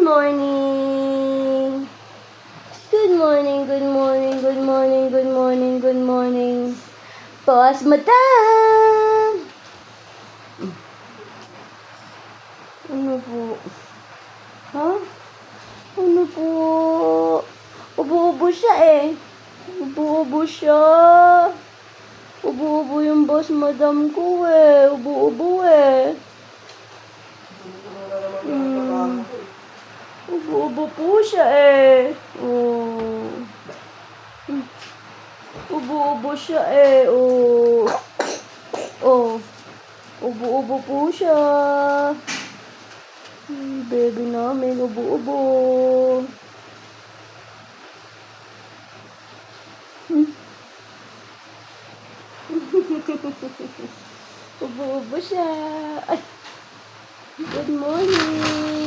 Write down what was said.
morning! Good morning, good morning, good morning, good morning, good morning. Boss Madam! Ano po? Ha? Ano po? Ubo-ubo siya eh. Ubo-ubo siya. Ubo-ubo yung boss madam ko eh. Ubo-ubo eh. Ubo-ubo po siya eh. Oh. Ubo-ubo siya eh. Oh. Oh. Ubo-ubo po siya. Baby namin, ubo-ubo. Ubo-ubo siya. Ay. Good morning.